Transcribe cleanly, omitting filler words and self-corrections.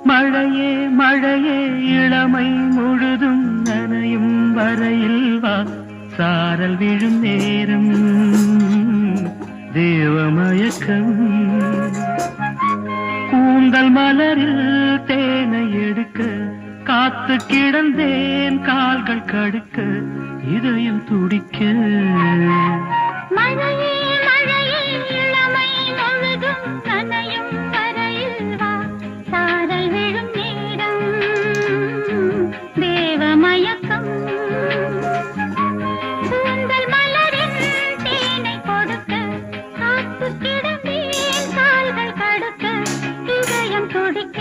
மழையே மழையே இளமை முழுதும் நனையும் வரையில் வா சாரல் விழும் நேரம் தேவமயக்கம் கூந்தல் மலரில் தேனை எடுக்க காத்து கிடந்தேன் கால்கள் கடுக்க இதயம் துடிக்க மழையே மழையே இளமை முழுதும் நனையும் வரையில் வா சாரல் விழும் நேரம் தேவமயக்கம் கூந்தல் மலரின் தேனை கொடுக்க காத்து கிடந்தேன் கால்கள் கடுக்க இதயம் துடிக்க